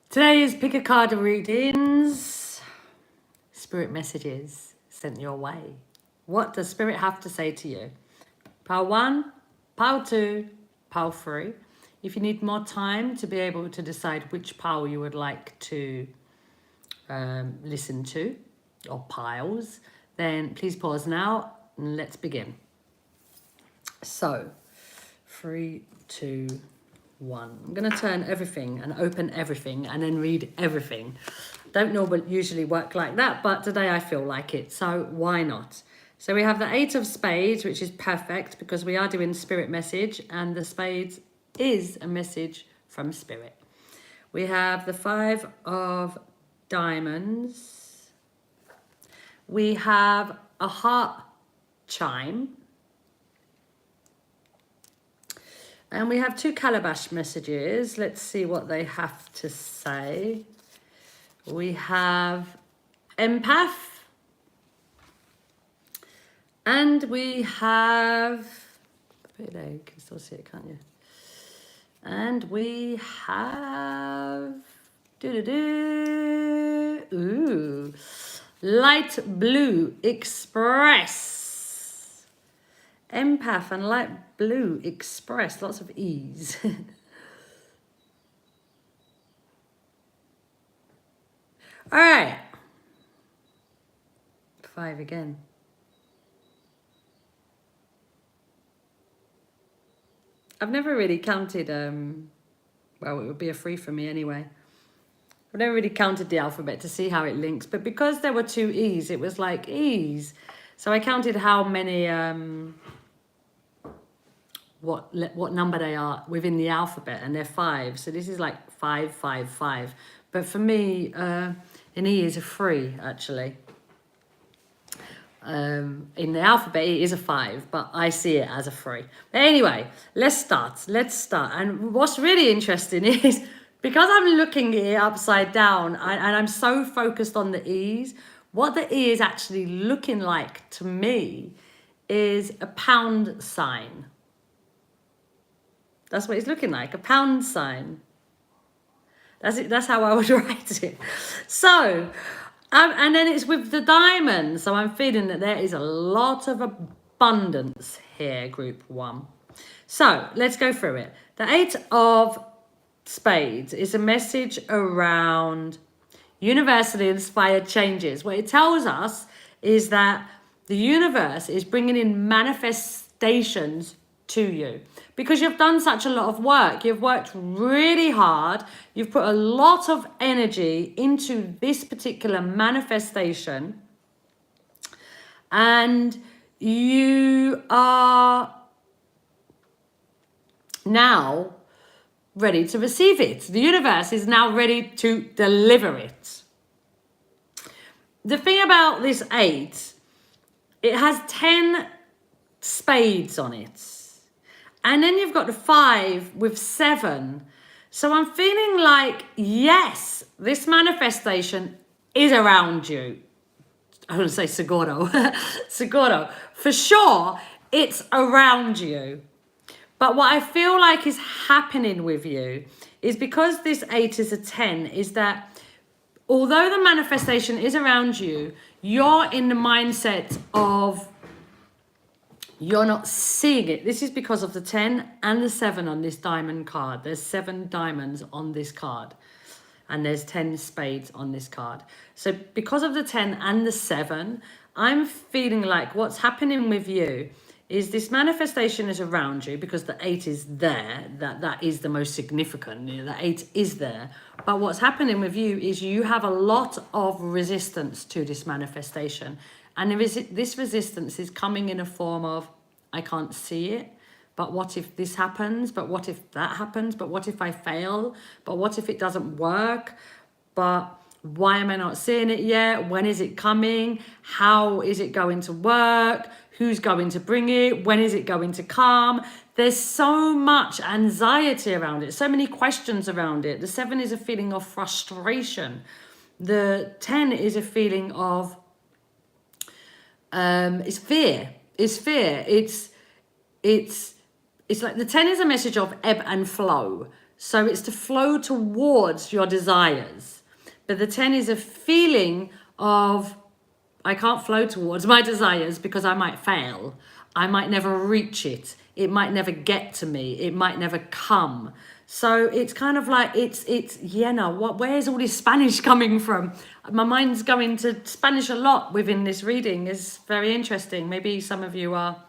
Today is pick a card readings, spirit messages sent your way. What does spirit have to say to you? Pile 1, pile 2, pile 3. If you need more time to be able to decide which pile you would like to listen to, or piles, then please pause now and let's begin. So, 3, 2, 1. I'm going to turn everything and open everything and then read everything. Don't normally usually work like that, but today I feel like it, so why not? So we have the 8 of spades, which is perfect because we are doing spirit message, and the spades is a message from spirit. We have the 5 of diamonds. We have a heart chime. And we have 2 calabash messages. Let's see what they have to say. We have empath. And we have, you can still see it, can't you? And we have, ooh, light blue express. Empath and light blue express, lots of ease. All right. 5 again. I've never really counted, well, it would be a 3 for me anyway. I've never really counted the alphabet to see how it links, but because there were 2 E's, it was like E's. So I counted how many, what number they are within the alphabet, and they're 5. So this is like 5, 5, 5. But for me, an E is a 3, actually. In the alphabet, it is a 5, but I see it as a 3. But anyway, let's start. And what's really interesting is, because I'm looking at it upside down, and I'm so focused on the E's, what the E is actually looking like to me is a pound sign. That's what it's looking like, a pound sign. That's it. That's how I would write it. So, and then it's with the diamonds. So I'm feeling that there is a lot of abundance here, group 1. So let's go through it. The 8 of spades is a message around universally inspired changes. What it tells us is that the universe is bringing in manifestations to you because you've done such a lot of work. You've worked really hard. You've put a lot of energy into this particular manifestation, and you are now ready to receive it. The universe is now ready to deliver it. The thing about this 8, it has 10 spades on it. And then you've got the 5 with 7. So I'm feeling like, yes, this manifestation is around you. I want to say seguro. Seguro. For sure, it's around you. But what I feel like is happening with you is, because this 8 is a 10, is that although the manifestation is around you, you're in the mindset of you're not seeing it. This is because of the 10 and the 7 on this diamond card. There's 7 diamonds on this card, and there's 10 spades on this card. So because of the 10 and the 7, I'm feeling like what's happening with you is this manifestation is around you because the 8 is there. That is the most significant. The 8 is there. But what's happening with you is you have a lot of resistance to this manifestation. And this resistance is coming in a form of, I can't see it, but what if this happens? But what if that happens? But what if I fail? But what if it doesn't work? But why am I not seeing it yet? When is it coming? How is it going to work? Who's going to bring it? When is it going to come? There's so much anxiety around it, so many questions around it. The 7 is a feeling of frustration. The 10 is a feeling of it's fear. It's fear. It's like the 10 is a message of ebb and flow. So it's to flow towards your desires. But the 10 is a feeling of, I can't flow towards my desires because I might fail. I might never reach it. It might never get to me. It might never come. So it's kind of like, where's all this Spanish coming from? My mind's going to Spanish a lot within this reading. It's very interesting. Maybe some of you are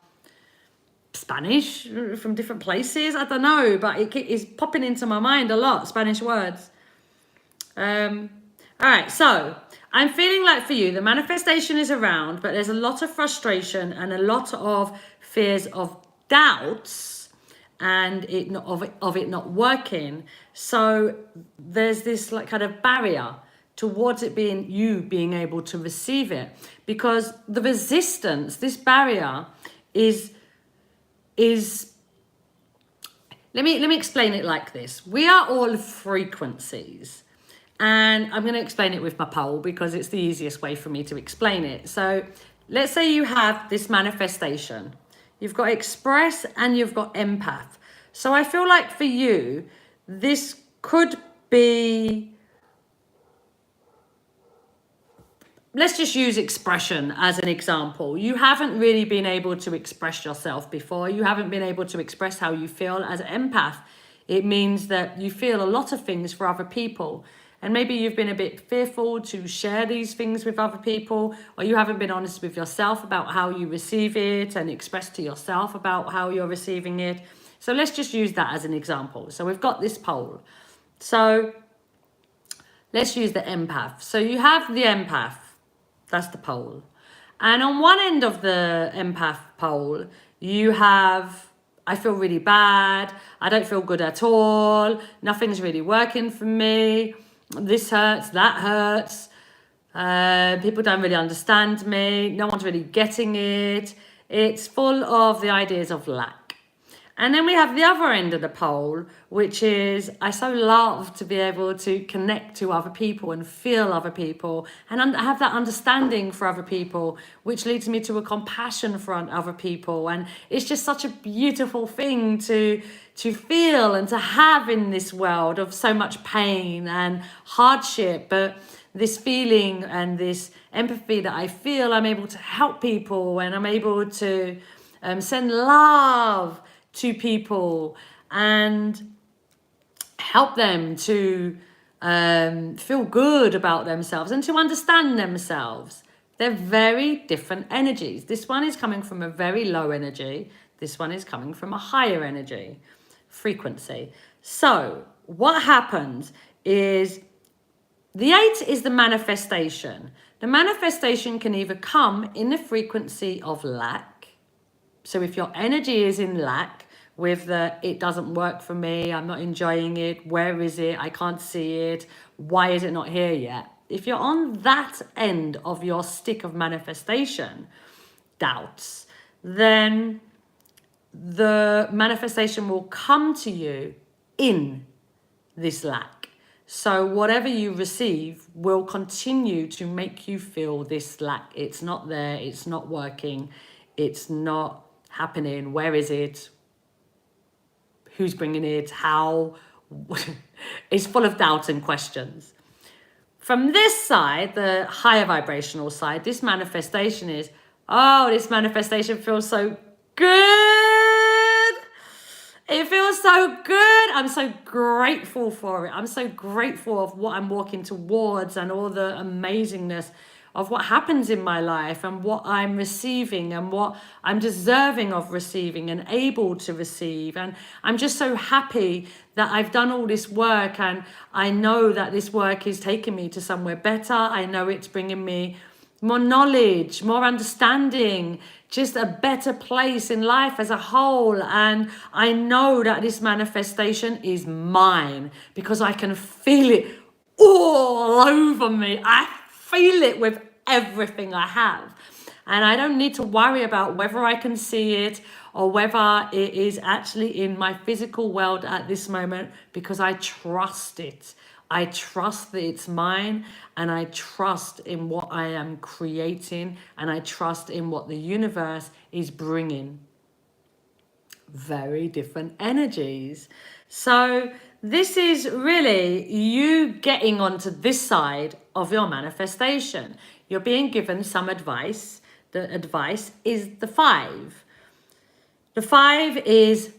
Spanish from different places. I don't know, but it is popping into my mind a lot, Spanish words. All right, so I'm feeling like for you, the manifestation is around, but there's a lot of frustration and a lot of fears of doubts and it not working. So there's this like kind of barrier towards it being you being able to receive it, because the resistance, this barrier is let me explain it like this. We are all frequencies. And I'm going to explain it with my pole because it's the easiest way for me to explain it. So let's say you have this manifestation. You've got express and you've got empath. So I feel like for you, this could be, let's just use expression as an example. You haven't really been able to express yourself before. You haven't been able to express how you feel as an empath. It means that you feel a lot of things for other people. And maybe you've been a bit fearful to share these things with other people, or you haven't been honest with yourself about how you receive it and express to yourself about how you're receiving it. So let's just use that as an example. So we've got this pole. So let's use the empath. So you have the empath, that's the pole. And on one end of the empath pole, you have, I feel really bad. I don't feel good at all. Nothing's really working for me. This hurts, that hurts. People don't really understand me. No one's really getting it. It's full of the ideas of lack. And then we have the other end of the pole, which is I so love to be able to connect to other people and feel other people and have that understanding for other people, which leads me to a compassion for other people. And it's just such a beautiful thing to feel and to have in this world of so much pain and hardship. But this feeling and this empathy that I feel, I'm able to help people and I'm able to send love to people and help them to feel good about themselves and to understand themselves. They're very different energies. This one is coming from a very low energy. This one is coming from a higher energy frequency. So what happens is the 8 is the manifestation. The manifestation can either come in the frequency of lack. So if your energy is in lack with the, it doesn't work for me, I'm not enjoying it, where is it, I can't see it, why is it not here yet? If you're on that end of your stick of manifestation, doubts, then the manifestation will come to you in this lack. So whatever you receive will continue to make you feel this lack. It's not there, it's not working, it's not happening, where is it? Who's bringing it? How? It's full of doubts and questions. From this side, the higher vibrational side, this manifestation is, oh, this manifestation feels so good. It feels so good. I'm so grateful for it. I'm so grateful of what I'm walking towards and all the amazingness of what happens in my life and what I'm receiving and what I'm deserving of receiving and able to receive. And I'm just so happy that I've done all this work, and I know that this work is taking me to somewhere better. I know it's bringing me more knowledge, more understanding, just a better place in life as a whole. And I know that this manifestation is mine because I can feel it all over me. I feel it with everything I have. And I don't need to worry about whether I can see it or whether it is actually in my physical world at this moment, because I trust it. I trust that it's mine, and I trust in what I am creating, and I trust in what the universe is bringing. Very different energies. So this is really you getting onto this side of your manifestation. You're being given some advice. The advice is the 5. The 5 is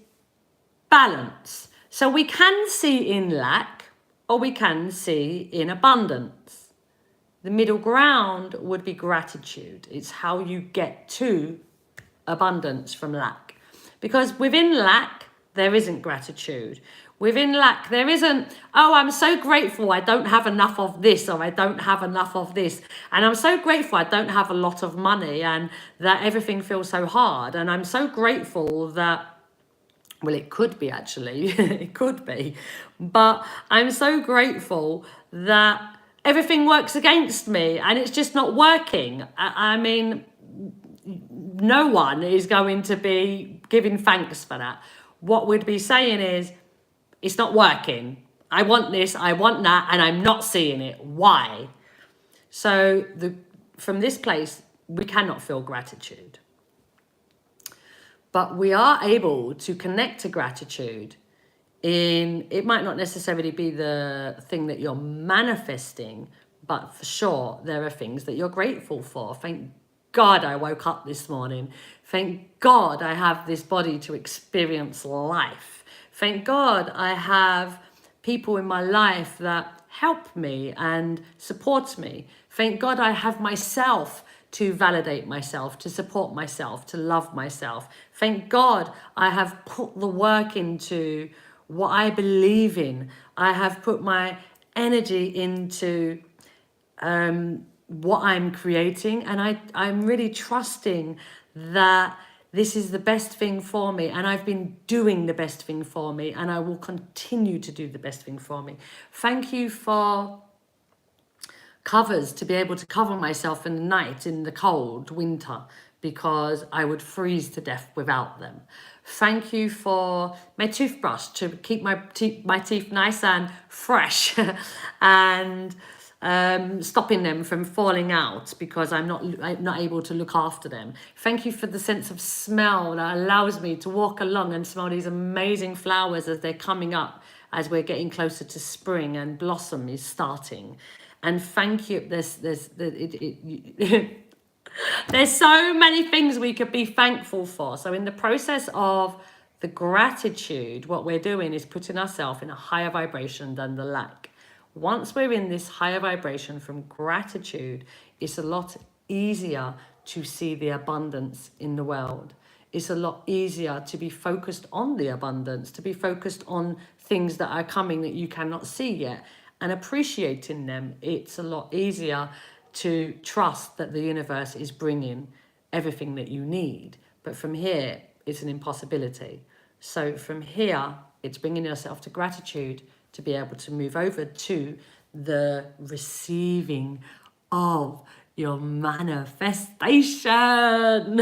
balance. So we can see in lack or we can see in abundance. The middle ground would be gratitude. It's how you get to abundance from lack. Because within lack, there isn't gratitude. Within lack, there isn't, oh, I'm so grateful I don't have enough of this, or I don't have enough of this. And I'm so grateful I don't have a lot of money and that everything feels so hard. And I'm so grateful that, well, it could be actually, it could be. But I'm so grateful that everything works against me and it's just not working. I mean, no one is going to be giving thanks for that. What we'd be saying is, it's not working. I want this, I want that, and I'm not seeing it. Why? So from this place, we cannot feel gratitude. But we are able to connect to gratitude it might not necessarily be the thing that you're manifesting, but for sure, there are things that you're grateful for. Thank God I woke up this morning. Thank God I have this body to experience life. Thank God I have people in my life that help me and support me. Thank God I have myself to validate myself, to support myself, to love myself. Thank God I have put the work into what I believe in. I have put my energy into what I'm creating, and I'm really trusting that this is the best thing for me, and I've been doing the best thing for me, and I will continue to do the best thing for me. Thank you for covers, to be able to cover myself in the night, in the cold winter, because I would freeze to death without them. Thank you for my toothbrush, to keep my teeth nice and fresh and stopping them from falling out because I'm not able to look after them. Thank you for the sense of smell that allows me to walk along and smell these amazing flowers as they're coming up, as we're getting closer to spring and blossom is starting. And thank you. There's so many things we could be thankful for. So in the process of the gratitude, what we're doing is putting ourselves in a higher vibration than the lack. Once we're in this higher vibration from gratitude, it's a lot easier to see the abundance in the world. It's a lot easier to be focused on the abundance, to be focused on things that are coming that you cannot see yet, and appreciating them. It's a lot easier to trust that the universe is bringing everything that you need. But from here, it's an impossibility. So from here, it's bringing yourself to gratitude to be able to move over to the receiving of your manifestation.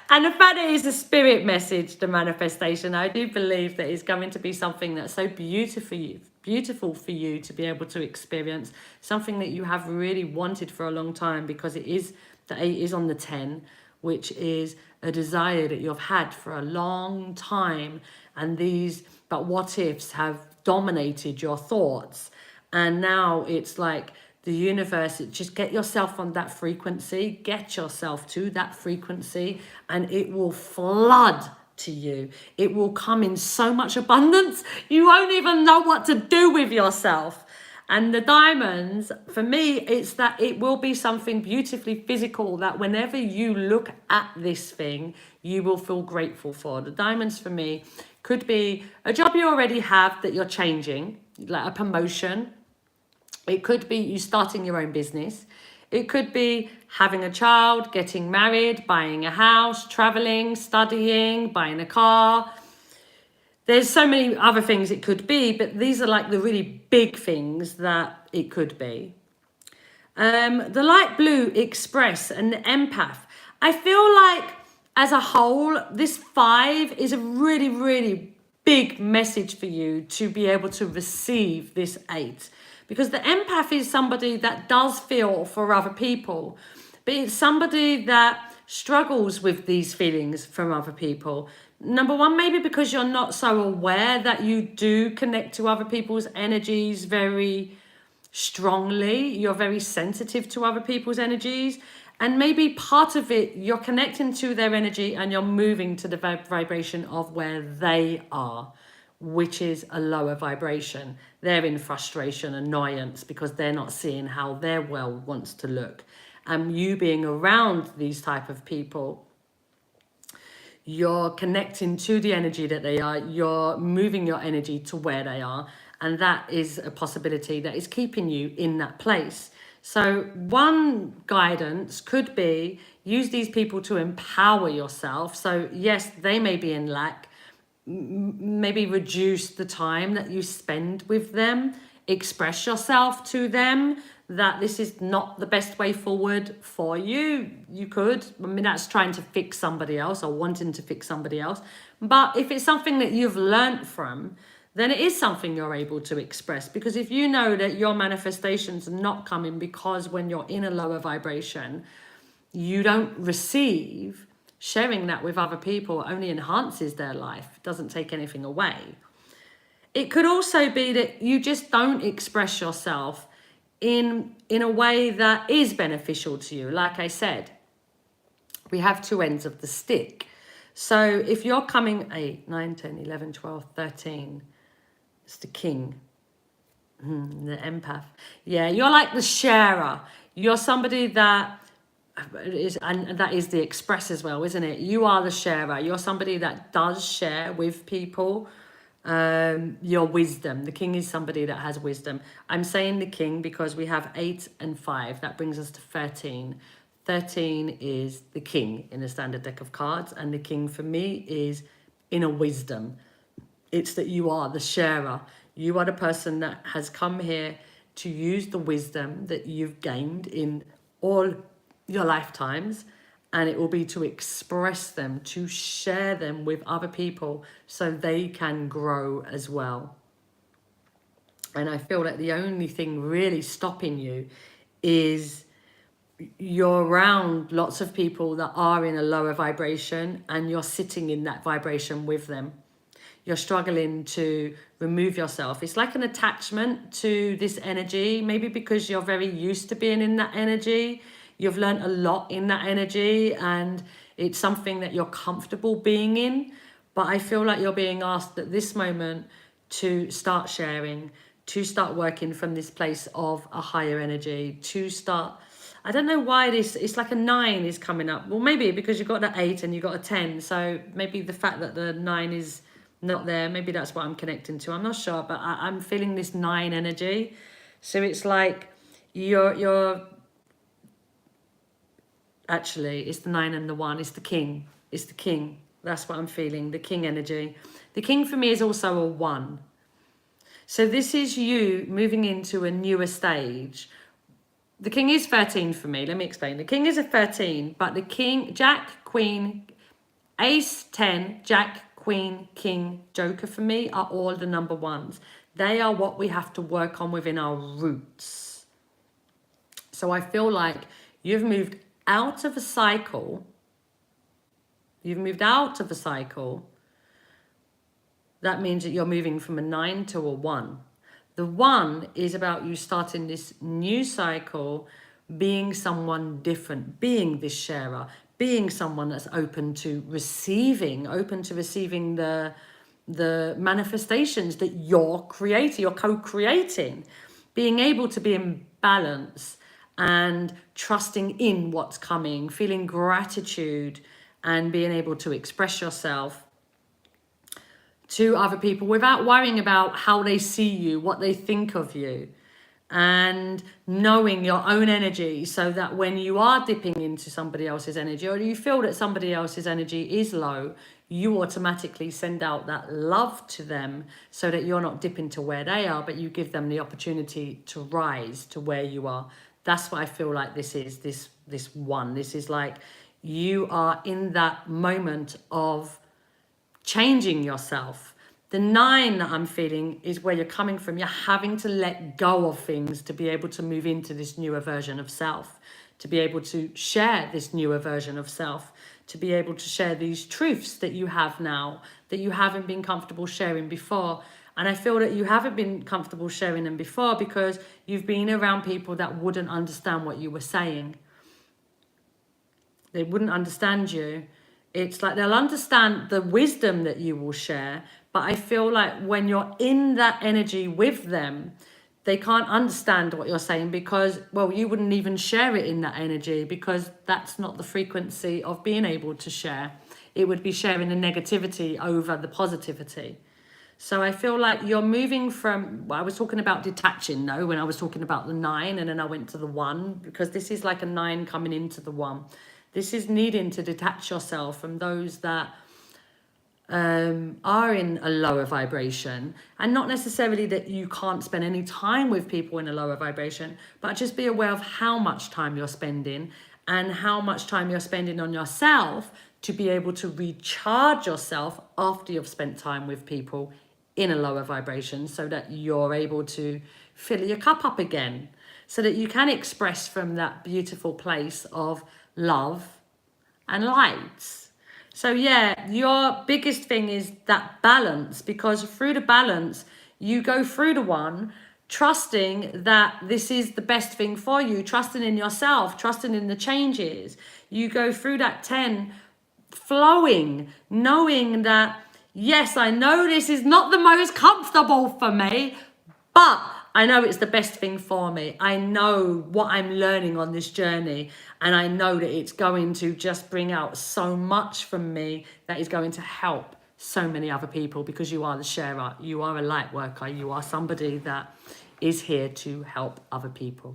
And the fact that it's a spirit message, the manifestation, I do believe that it's going to be something that's so beautiful for you to be able to experience, something that you have really wanted for a long time, because it is, the 8 is on the 10, which is a desire that you've had for a long time. And these but what ifs have dominated your thoughts. And now it's like the universe, just get yourself on that frequency, get yourself to that frequency, and it will flood to you. It will come in so much abundance, you won't even know what to do with yourself. And the diamonds, for me, it's that it will be something beautifully physical that whenever you look at this thing, you will feel grateful for. The diamonds for me could be a job you already have that you're changing, like a promotion. It could be you starting your own business. It could be having a child, getting married, buying a house, traveling, studying, buying a car. There's so many other things it could be, but these are like the really big things that it could be. The light blue, express, and the empath. I feel like as a whole, this 5 is a really, really big message for you to be able to receive this 8. Because the empath is somebody that does feel for other people, but it's somebody that struggles with these feelings from other people. Number one, maybe because you're not so aware that you do connect to other people's energies very strongly. You're very sensitive to other people's energies. And maybe part of it, you're connecting to their energy and you're moving to the vibration of where they are, which is a lower vibration. They're in frustration, annoyance, because they're not seeing how their world wants to look. And you being around these type of people, you're connecting to the energy that they are, you're moving your energy to where they are, and that is a possibility that is keeping you in that place. So one guidance could be use these people to empower yourself. So yes, they may be in lack, maybe reduce the time that you spend with them, express yourself to them that this is not the best way forward for you. You could, I mean, that's trying to fix somebody else or wanting to fix somebody else. But if it's something that you've learned from, then it is something you're able to express. Because if you know that your manifestations are not coming because when you're in a lower vibration, you don't receive, sharing that with other people only enhances their life, it doesn't take anything away. It could also be that you just don't express yourself in a way that is beneficial to you. Like I said, we have two ends of the stick. So if you're coming 8, 9, 10, 11, 12, 13, it's the king, the empath. Yeah, you're like the sharer. You're somebody that is, and that is the express as well, isn't it? You are the sharer. You're somebody that does share with people your wisdom. The king is somebody that has wisdom. I'm saying the king because we have 8 and 5. That brings us to 13. 13 is the king in the standard deck of cards, and the king for me is inner wisdom. It's that you are the sharer. You are the person that has come here to use the wisdom that you've gained in all your lifetimes, and it will be to express them, to share them with other people so they can grow as well. And I feel like the only thing really stopping you is you're around lots of people that are in a lower vibration and you're sitting in that vibration with them. You're struggling to remove yourself. It's like an attachment to this energy, maybe because you're very used to being in that energy. You've learned a lot in that energy and it's something that you're comfortable being in. But I feel like you're being asked at this moment to start sharing, to start working from this place of a higher energy, to start, I don't know why it's like a 9 is coming up. Well, maybe because you've got the 8 and you've got a 10. So maybe the fact that the 9 is not there, maybe that's what I'm connecting to. I'm not sure, but I'm feeling this 9 energy. So it's like you're actually, it's the 9 and the 1. It's the king. It's the king. That's what I'm feeling, the king energy. The king for me is also a 1. So this is you moving into a newer stage. The king is 13 for me. Let me explain. The king is a 13, but the king, jack, queen, ace, 10, jack, queen, king, joker for me are all the number 1s. They are what we have to work on within our roots. So I feel like you've moved out of a cycle. You've moved out of a cycle. That means that you're moving from a 9 to a 1. The 1 is about you starting this new cycle, being someone different, being this sharer, being someone that's open to receiving the manifestations that you're creating, you're co-creating, being able to be in balance and trusting in what's coming, feeling gratitude and being able to express yourself to other people without worrying about how they see you, what they think of you, and knowing your own energy so that when you are dipping into somebody else's energy or you feel that somebody else's energy is low, you automatically send out that love to them so that you're not dipping to where they are, but you give them the opportunity to rise to where you are. That's what I feel like this is, this 1. This is like you are in that moment of changing yourself. The 9 that I'm feeling is where you're coming from. You're having to let go of things to be able to move into this newer version of self, to be able to share this newer version of self, to be able to share these truths that you have now, that you haven't been comfortable sharing before. And I feel that you haven't been comfortable sharing them before because you've been around people that wouldn't understand what you were saying. They wouldn't understand you. It's like they'll understand the wisdom that you will share, but I feel like when you're in that energy with them, they can't understand what you're saying because, well, you wouldn't even share it in that energy because that's not the frequency of being able to share. It would be sharing the negativity over the positivity. So I feel like you're moving from, well, I was talking about detaching, no, when I was talking about the 9 and then I went to the 1, because this is like a 9 coming into the 1. This is needing to detach yourself from those that are in a lower vibration, and not necessarily that you can't spend any time with people in a lower vibration, but just be aware of how much time you're spending and how much time you're spending on yourself to be able to recharge yourself after you've spent time with people in a lower vibration, so that you're able to fill your cup up again, so that you can express from that beautiful place of love and light. So yeah, your biggest thing is that balance, because through the balance, you go through the 1, trusting that this is the best thing for you, trusting in yourself, trusting in the changes. You go through that 10, flowing, knowing that, yes, I know this is not the most comfortable for me, but I know it's the best thing for me. I know what I'm learning on this journey, and I know that it's going to just bring out so much from me that is going to help so many other people, because you are the sharer, you are a light worker, you are somebody that is here to help other people.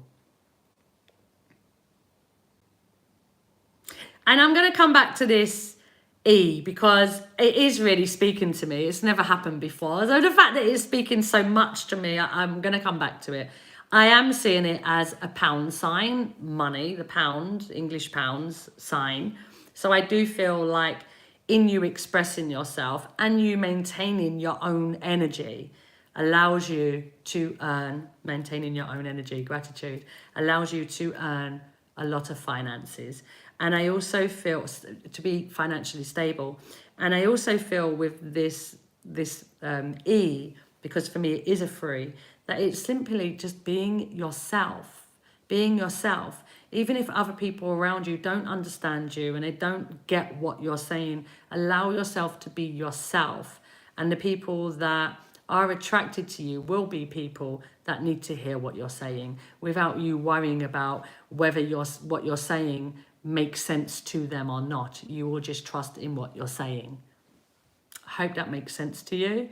And I'm going to come back to this E, because it is really speaking to me. It's never happened before. So the fact that it's speaking so much to me, I'm going to come back to it. I am seeing it as a pound sign, money, the pound, English pounds sign. So I do feel like in you expressing yourself and you maintaining your own energy allows you to earn, maintaining your own energy, gratitude, allows you to earn a lot of finances. And I also feel to be financially stable. And I also feel with this E, because for me it is a 3, that it's simply just being yourself, being yourself. Even if other people around you don't understand you and they don't get what you're saying, allow yourself to be yourself. And the people that are attracted to you will be people that need to hear what you're saying, without you worrying about whether what you're saying makes sense to them or not. You will just trust in what you're saying. I hope that makes sense to you.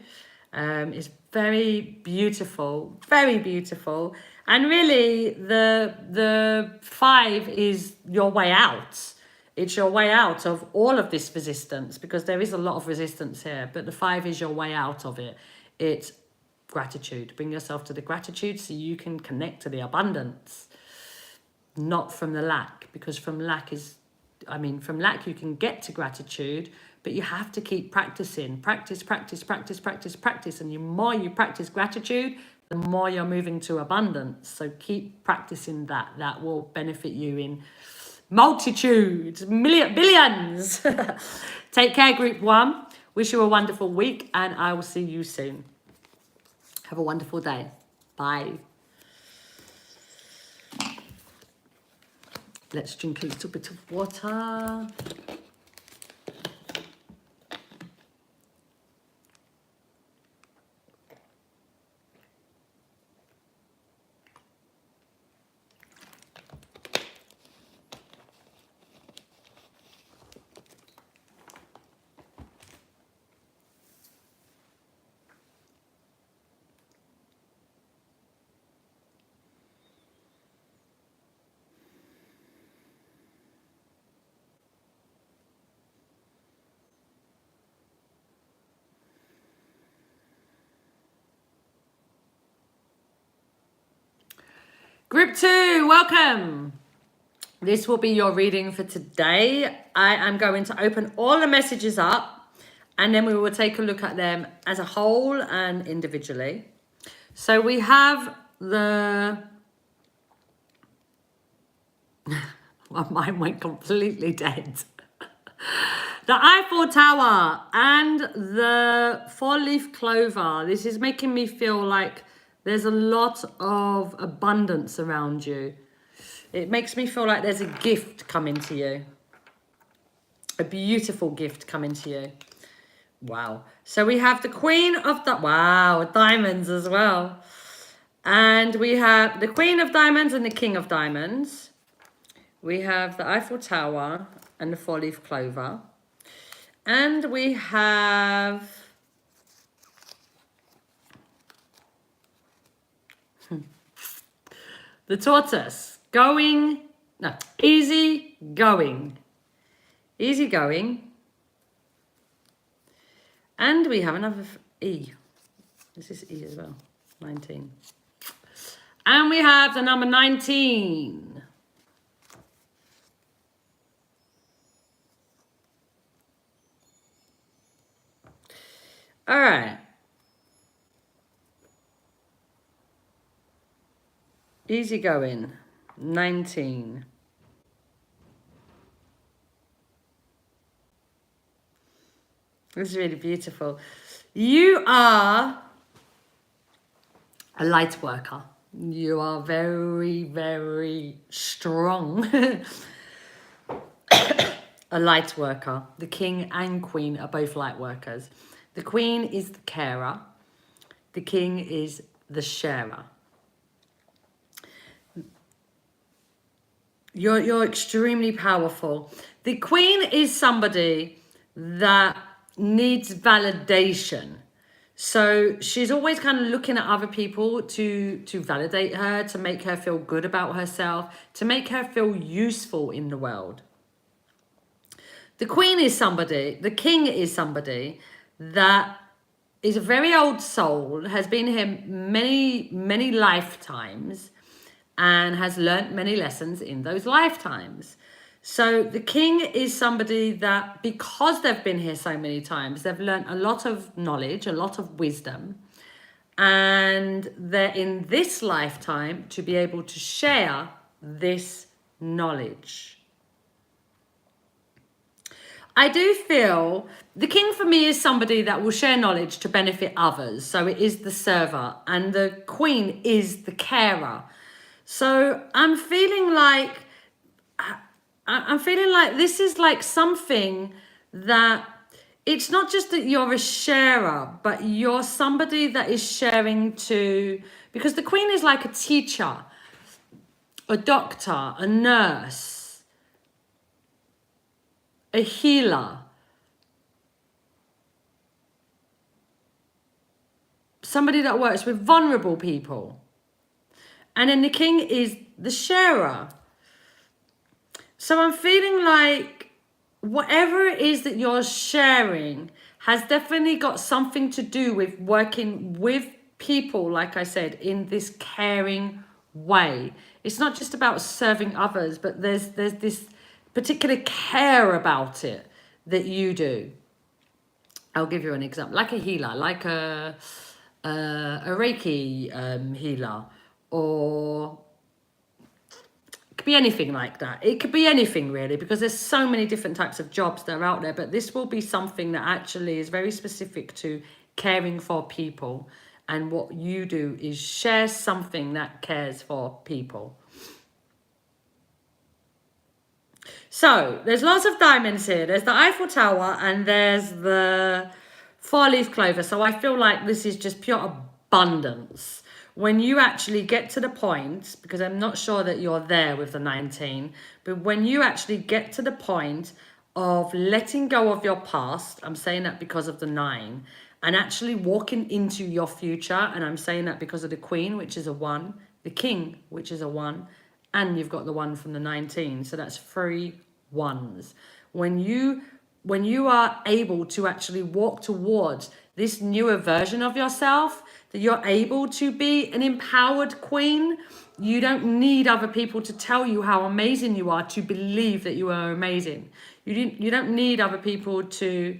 It's very beautiful, very beautiful. And really, the 5 is your way out. It's your way out of all of this resistance, because there is a lot of resistance here, but the 5 is your way out of it. It's gratitude. Bring yourself to the gratitude so you can connect to the abundance, not from the lack, because from lack you can get to gratitude, but you have to keep practicing. Practice. And the more you practice gratitude, the more you're moving to abundance. So keep practicing that. That will benefit you in multitudes, billions. Take care, group 1. Wish you a wonderful week, and I will see you soon. Have a wonderful day. Bye. Let's drink a little bit of water. Group 2, welcome. This will be your reading for today. I am going to open all the messages up, and then we will take a look at them as a whole and individually. So we have the My mind went completely dead. The Eiffel Tower and the four-leaf clover. This is making me feel like there's a lot of abundance around you. It makes me feel like there's a gift coming to you. A beautiful gift coming to you. Wow. So we have the Queen of Diamonds as well. And we have the Queen of Diamonds and the King of Diamonds. We have the Eiffel Tower and the four-leaf clover. And we have the tortoise. Easy going. Easy going. And we have another E. This is E as well. 19. And we have the number 19. All right. Easy going. 19. This is really beautiful. You are a light worker. You are very, very strong. A light worker. The king and queen are both light workers. The queen is the carer. The king is the sharer. You're extremely powerful. The queen is somebody that needs validation. So she's always kind of looking at other people to validate her, to make her feel good about herself, to make her feel useful in the world. The queen is somebody, the king is somebody that is a very old soul, has been here many, many lifetimes, and has learnt many lessons in those lifetimes. So the king is somebody that, because they've been here so many times, they've learnt a lot of knowledge, a lot of wisdom, and they're in this lifetime to be able to share this knowledge. I do feel the king for me is somebody that will share knowledge to benefit others. So it is the server, and the queen is the carer. So I'm feeling like this is like something that it's not just that you're a sharer, but you're somebody that is sharing to, because the queen is like a teacher, a doctor, a nurse, a healer, somebody that works with vulnerable people. And then the king is the sharer. So I'm feeling like whatever it is that you're sharing has definitely got something to do with working with people, like I said, in this caring way. It's not just about serving others, but there's this particular care about it that you do. I'll give you an example, like a healer, like a Reiki healer, or it could be anything like that. It could be anything really, because there's so many different types of jobs that are out there, but this will be something that actually is very specific to caring for people, and what you do is share something that cares for people. So there's lots of diamonds here. There's the Eiffel Tower and there's the four-leaf clover. So I feel like this is just pure abundance. When you actually get to the point, because I'm not sure that you're there with the 19, but when you actually get to the point of letting go of your past, I'm saying that because of the 9, and actually walking into your future, and I'm saying that because of the Queen, which is a 1, the King, which is a 1, and you've got the 1 from the 19, so that's 3 1s. When you are able to actually walk towards this newer version of yourself, that you're able to be an empowered queen, you don't need other people to tell you how amazing you are to believe that you are amazing. You don't need other people to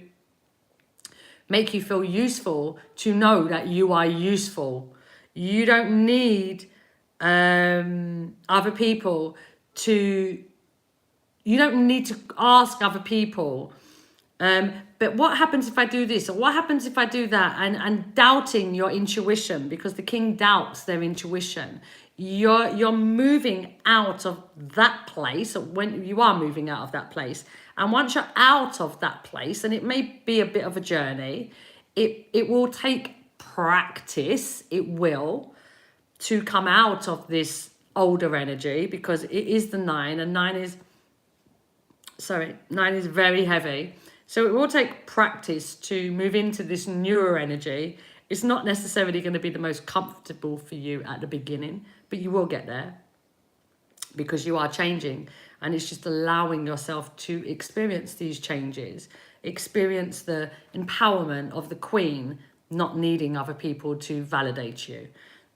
make you feel useful to know that you are useful. You don't need other people to You don't need to ask other people. But what happens if I do this? Or what happens if I do that? And doubting your intuition, because the king doubts their intuition. You're moving out of that place, or when you are moving out of that place. And once you're out of that place, and it may be a bit of a journey, it will take practice. It will, to come out of this older energy, because it is the 9, and 9 is very heavy. So it will take practice to move into this newer energy. It's not necessarily going to be the most comfortable for you at the beginning, but you will get there, because you are changing, and it's just allowing yourself to experience these changes, experience the empowerment of the queen, not needing other people to validate you,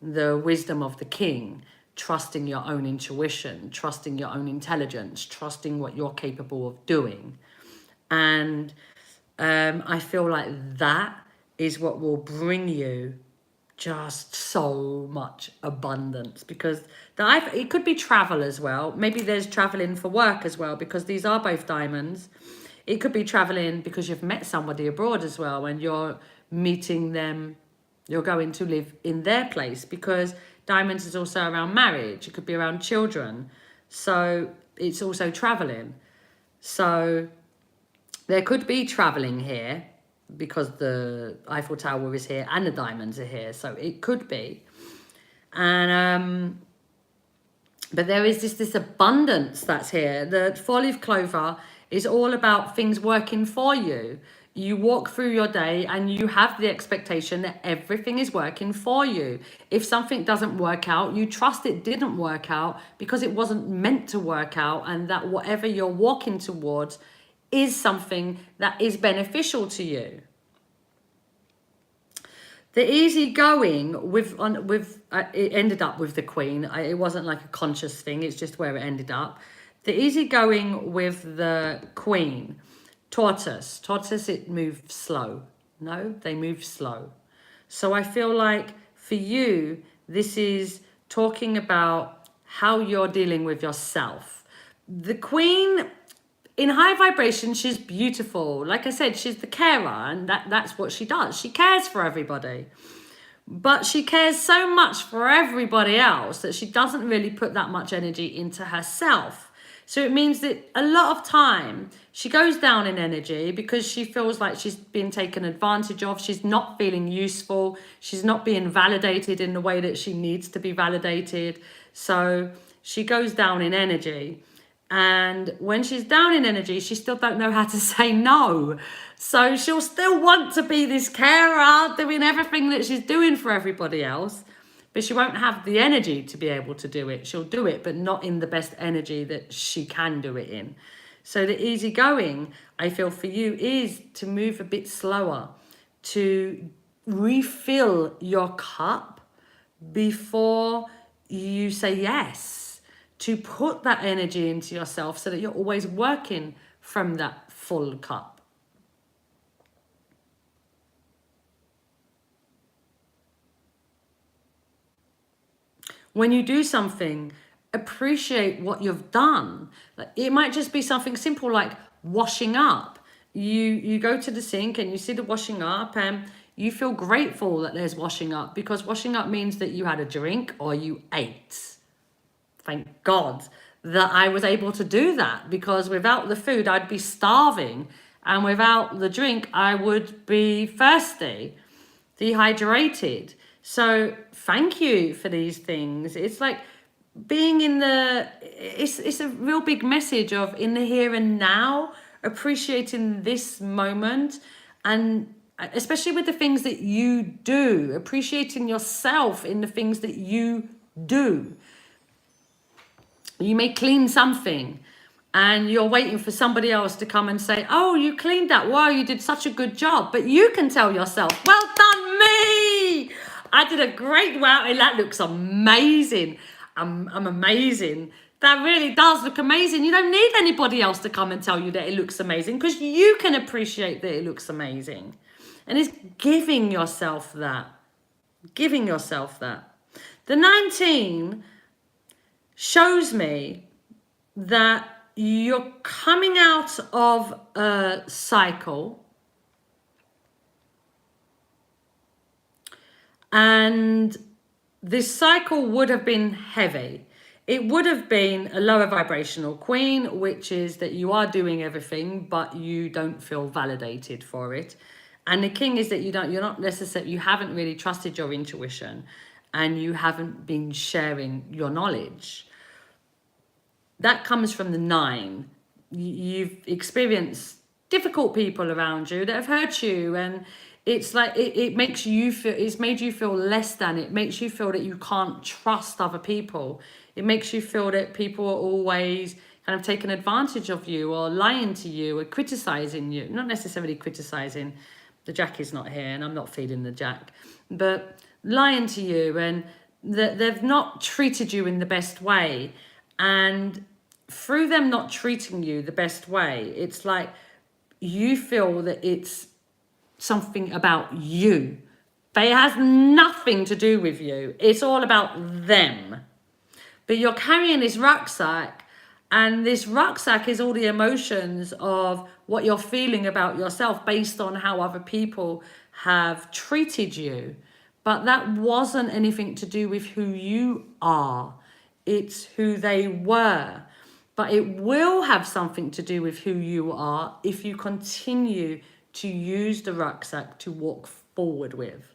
the wisdom of the king, trusting your own intuition, trusting your own intelligence, trusting what you're capable of doing. And I feel like that is what will bring you just so much abundance, because it could be travel as well. Maybe there's traveling for work as well, because these are both diamonds. It could be traveling because you've met somebody abroad as well, and you're meeting them, you're going to live in their place, because diamonds is also around marriage. It could be around children. So it's also traveling. So there could be traveling here, because the Eiffel Tower is here and the diamonds are here. So it could be. And but there is this abundance that's here. The 4-leaf clover is all about things working for you. You walk through your day and you have the expectation that everything is working for you. If something doesn't work out, you trust it didn't work out because it wasn't meant to work out, and that whatever you're walking towards is something that is beneficial to you. The easygoing it ended up with the queen. It wasn't like a conscious thing. It's just where it ended up. The easygoing with the queen. Tortoise, it moves slow. No, they move slow. So I feel like for you, this is talking about how you're dealing with yourself. The queen, in high vibration, she's beautiful. Like I said, she's the carer, and that's what she does. She cares for everybody. But she cares so much for everybody else that she doesn't really put that much energy into herself. So it means that a lot of time she goes down in energy because she feels like she's being taken advantage of. She's not feeling useful. She's not being validated in the way that she needs to be validated. So she goes down in energy. And when she's down in energy, she still don't know how to say no. So she'll still want to be this carer, doing everything that she's doing for everybody else. But she won't have the energy to be able to do it. She'll do it, but not in the best energy that she can do it in. So the easygoing, I feel for you, is to move a bit slower, to refill your cup before you say yes, to put that energy into yourself so that you're always working from that full cup. When you do something, appreciate what you've done. It might just be something simple like washing up. You go to the sink and you see the washing up, and you feel grateful that there's washing up, because washing up means that you had a drink or you ate. Thank God that I was able to do that, because without the food, I'd be starving. And without the drink, I would be thirsty, dehydrated. So thank you for these things. It's like being in it's a real big message of in the here and now, appreciating this moment, and especially with the things that you do, appreciating yourself in the things that you do. You may clean something and you're waiting for somebody else to come and say, oh, you cleaned that. Wow, you did such a good job. But you can tell yourself, well done me. I did a great wow, and that looks amazing. I'm amazing. That really does look amazing. You don't need anybody else to come and tell you that it looks amazing, because you can appreciate that it looks amazing. And it's giving yourself that. Giving yourself that. The 19 shows me that you're coming out of a cycle, and this cycle would have been heavy. It would have been a lower vibrational queen, which is that you are doing everything, but you don't feel validated for it. And the king is that you haven't really trusted your intuition, and you haven't been sharing your knowledge. That comes from the 9. You've experienced difficult people around you that have hurt you, and it's like it makes you feel, it's made you feel less than. It makes you feel that you can't trust other people. It makes you feel that people are always kind of taking advantage of you, or lying to you, or criticizing you. Not necessarily criticizing. The Jack is not here, and I'm not feeding the Jack, but lying to you, and that they've not treated you in the best way. And through them not treating you the best way, it's like you feel that it's something about you, but it has nothing to do with you. It's all about them. But you're carrying this rucksack, and this rucksack is all the emotions of what you're feeling about yourself based on how other people have treated you. But that wasn't anything to do with who you are. It's who they were. But it will have something to do with who you are if you continue to use the rucksack to walk forward with.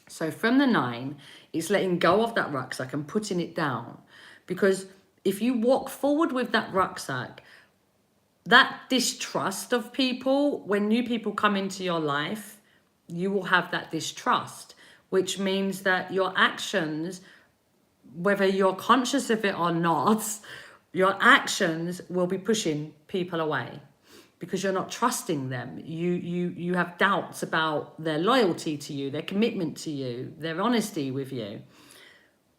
So from the 9, it's letting go of that rucksack and putting it down. Because if you walk forward with that rucksack, that distrust of people, when new people come into your life, you will have that distrust, which means that your actions, whether you're conscious of it or not, your actions will be pushing people away because you're not trusting them. You have doubts about their loyalty to you, their commitment to you, their honesty with you.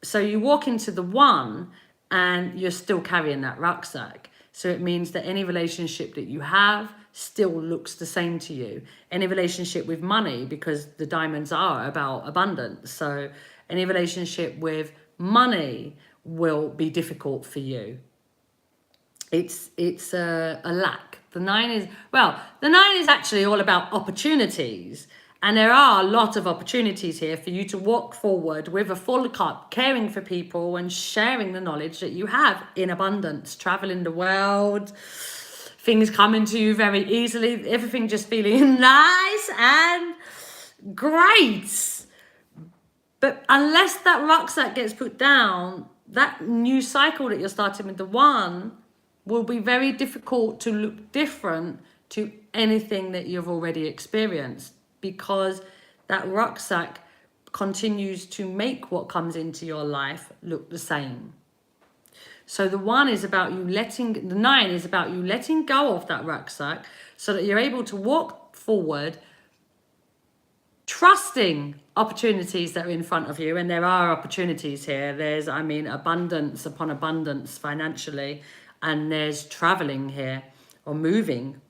So you walk into the 1 and you're still carrying that rucksack. So it means that any relationship that you have still looks the same to you. Any relationship with money, because the diamonds are about abundance. So any relationship with money will be difficult for you. It's a lack. The 9 is actually all about opportunities. And there are a lot of opportunities here for you to walk forward with a full cup, caring for people and sharing the knowledge that you have in abundance, traveling the world, things coming to you very easily, everything just feeling nice and great. But unless that rucksack gets put down, that new cycle that you're starting with the 1 will be very difficult to look different to anything that you've already experienced, because that rucksack continues to make what comes into your life look the same. So the 9 is about you letting go of that rucksack so that you're able to walk forward, trusting opportunities that are in front of you. And there are opportunities here. There's, abundance upon abundance financially, and there's traveling here or moving.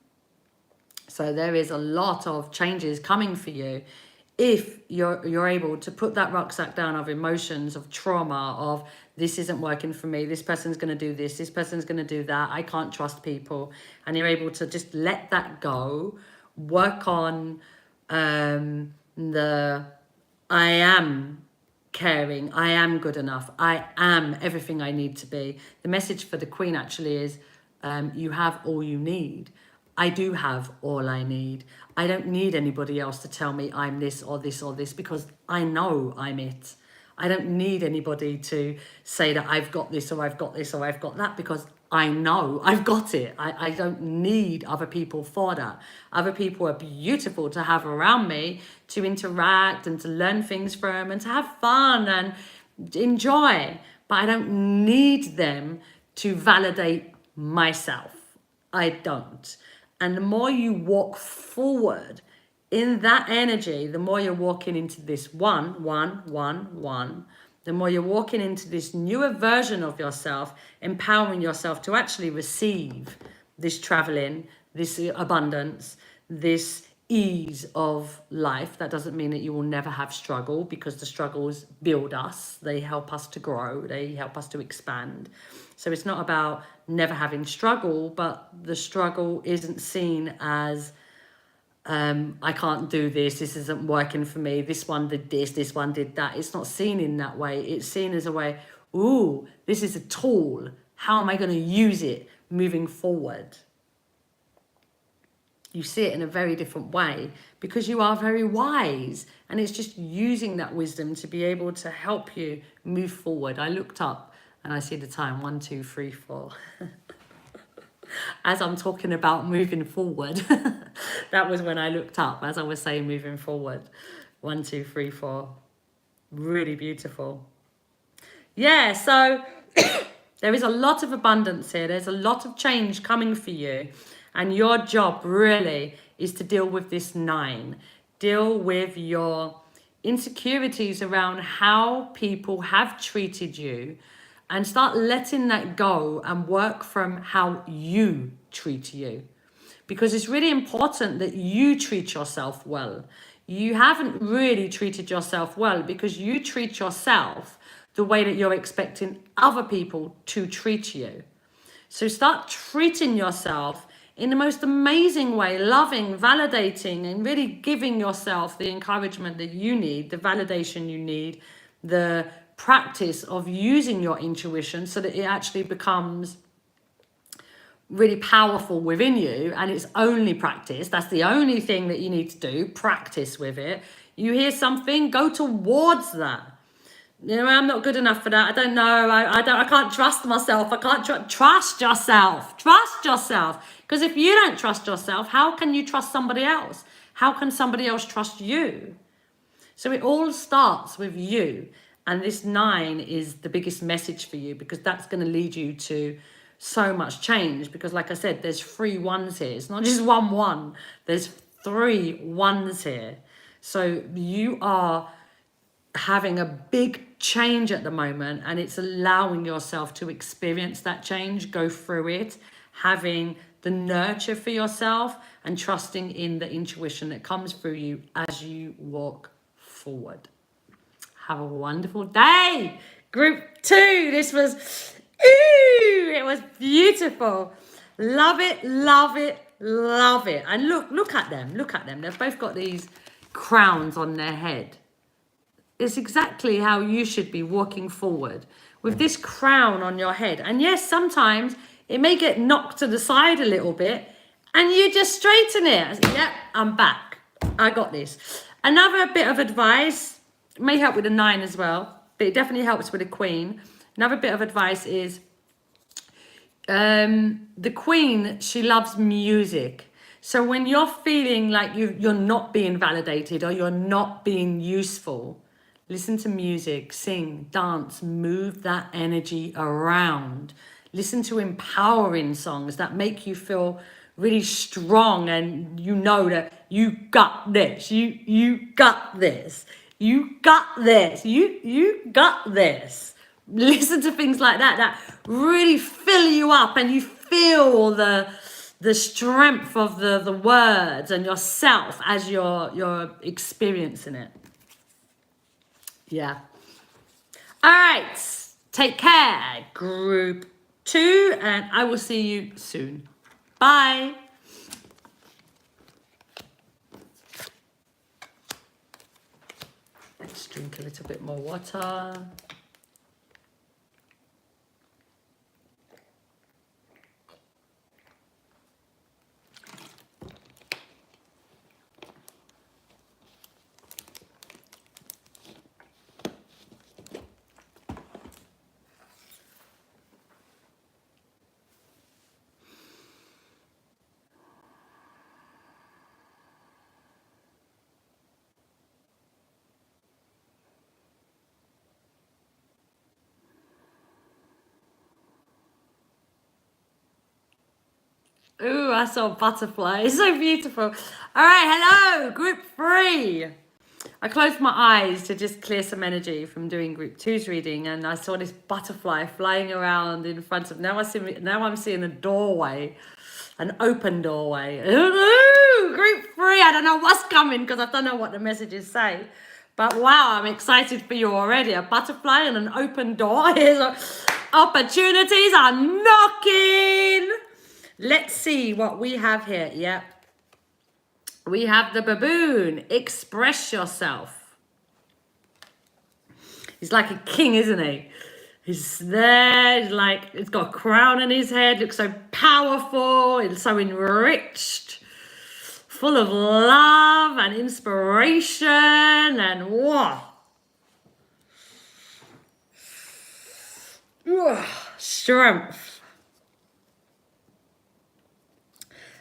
So there is a lot of changes coming for you if you're able to put that rucksack down of emotions, of trauma, of this isn't working for me, this person's going to do this person's going to do that, I can't trust people. And you're able to just let that go, work on the I am caring, I am good enough, I am everything I need to be. The message for the Queen actually is you have all you need. I do have all I need. I don't need anybody else to tell me I'm this or this or this, because I know I'm it. I don't need anybody to say that I've got this or I've got this or I've got that, because I know I've got it. I don't need other people for that. Other people are beautiful to have around me, to interact and to learn things from and to have fun and enjoy. But I don't need them to validate myself. I don't. And the more you walk forward in that energy, the more you're walking into this 1, 1, 1, 1, the more you're walking into this newer version of yourself, empowering yourself to actually receive this traveling, this abundance, this ease of life. That doesn't mean that you will never have struggle, because the struggles build us. They help us to grow. They help us to expand. So it's not about never having struggle, but the struggle isn't seen as I can't do this, this isn't working for me, this one did this one did that. It's not seen in that way. It's seen as a way, ooh, this is a tool. How am I going to use it moving forward? You see it in a very different way because you are very wise, and it's just using that wisdom to be able to help you move forward. I looked up and I see the time, 1, 2, 3, 4. As I'm talking about moving forward, that was when I looked up, as I was saying, moving forward. 1, 2, 3, 4. Really beautiful. Yeah, so there is a lot of abundance here. There's a lot of change coming for you. And your job really is to deal with this 9. Deal with your insecurities around how people have treated you, and start letting that go and work from how you treat you. Because it's really important that you treat yourself well. You haven't really treated yourself well because you treat yourself the way that you're expecting other people to treat you. So start treating yourself in the most amazing way, loving, validating, and really giving yourself the encouragement that you need, the validation you need, the practice of using your intuition so that it actually becomes really powerful within you. And it's only practice. That's the only thing that you need to do. Practice with it. You hear something, go towards that. You know, I'm not good enough for that. I don't know. I can't trust myself. I can't trust yourself. Trust yourself. Because if you don't trust yourself, how can you trust somebody else? How can somebody else trust you? So it all starts with you. And this 9 is the biggest message for you, because that's going to lead you to so much change. Because like I said, there's 3 1s here. It's not just 1 1. There's 3 1s here. So you are having a big change at the moment, and it's allowing yourself to experience that change, go through it, having the nurture for yourself and trusting in the intuition that comes through you as you walk forward. Have a wonderful day. Group 2, this was, ooh, it was beautiful. Love it, love it, love it. And look at them, look at them. They've both got these crowns on their head. It's exactly how you should be walking forward, with this crown on your head. And yes, sometimes it may get knocked to the side a little bit, and you just straighten it. I say, yep, I'm back. I got this. Another bit of advice, may help with a 9 as well, but it definitely helps with a Queen. Another bit of advice is the Queen, she loves music. So when you're feeling like you're not being validated or you're not being useful, listen to music, sing, dance, move that energy around. Listen to empowering songs that make you feel really strong, and you know that you got this. You got this. You got this. You got this. Listen to things like that really fill you up, and you feel the strength of the words and yourself as you're experiencing it. Yeah. All right. Take care, group 2, and I will see you soon. Bye. Let's drink a little bit more water. Ooh, I saw a butterfly. It's so beautiful. All right, hello, group 3. I closed my eyes to just clear some energy from doing group 2's reading, and I saw this butterfly flying around in front of, now I'm seeing a doorway, an open doorway. Woo! Group 3. I don't know what's coming because I don't know what the messages say. But wow, I'm excited for you already. A butterfly and an open door. Here's opportunities are knocking. Let's see what we have here. Yep. We have the baboon. Express yourself. He's like a king, isn't he? He's there, he's like, he's got a crown on his head, looks so powerful, and so enriched, full of love and inspiration, and wow. Strength.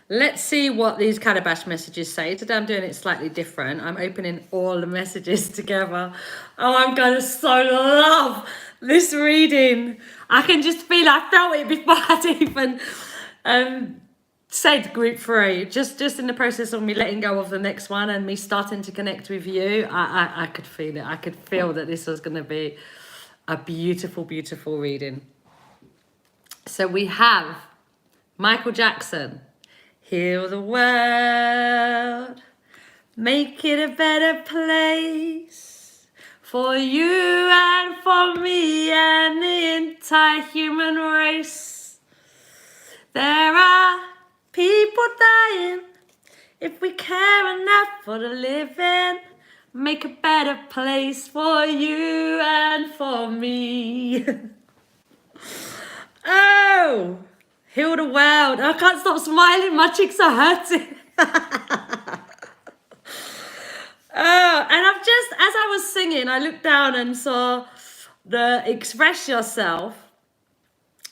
Let's see what these Calabash messages say. Today I'm doing it slightly different. I'm opening all the messages together. Oh, I'm going to so love this reading. I can just feel, I felt it before I'd even said group 3. Just in the process of me letting go of the next one and me starting to connect with you, I could feel it. I could feel that this was going to be a beautiful, beautiful reading. So we have Michael Jackson. Heal the world, make it a better place for you and for me and the entire human race. There are people dying. If we care enough for the living, make a better place for you and for me. Oh! Heal the world. I can't stop smiling. My cheeks are hurting. Oh, and I've just, as I was singing, I looked down and saw the express yourself.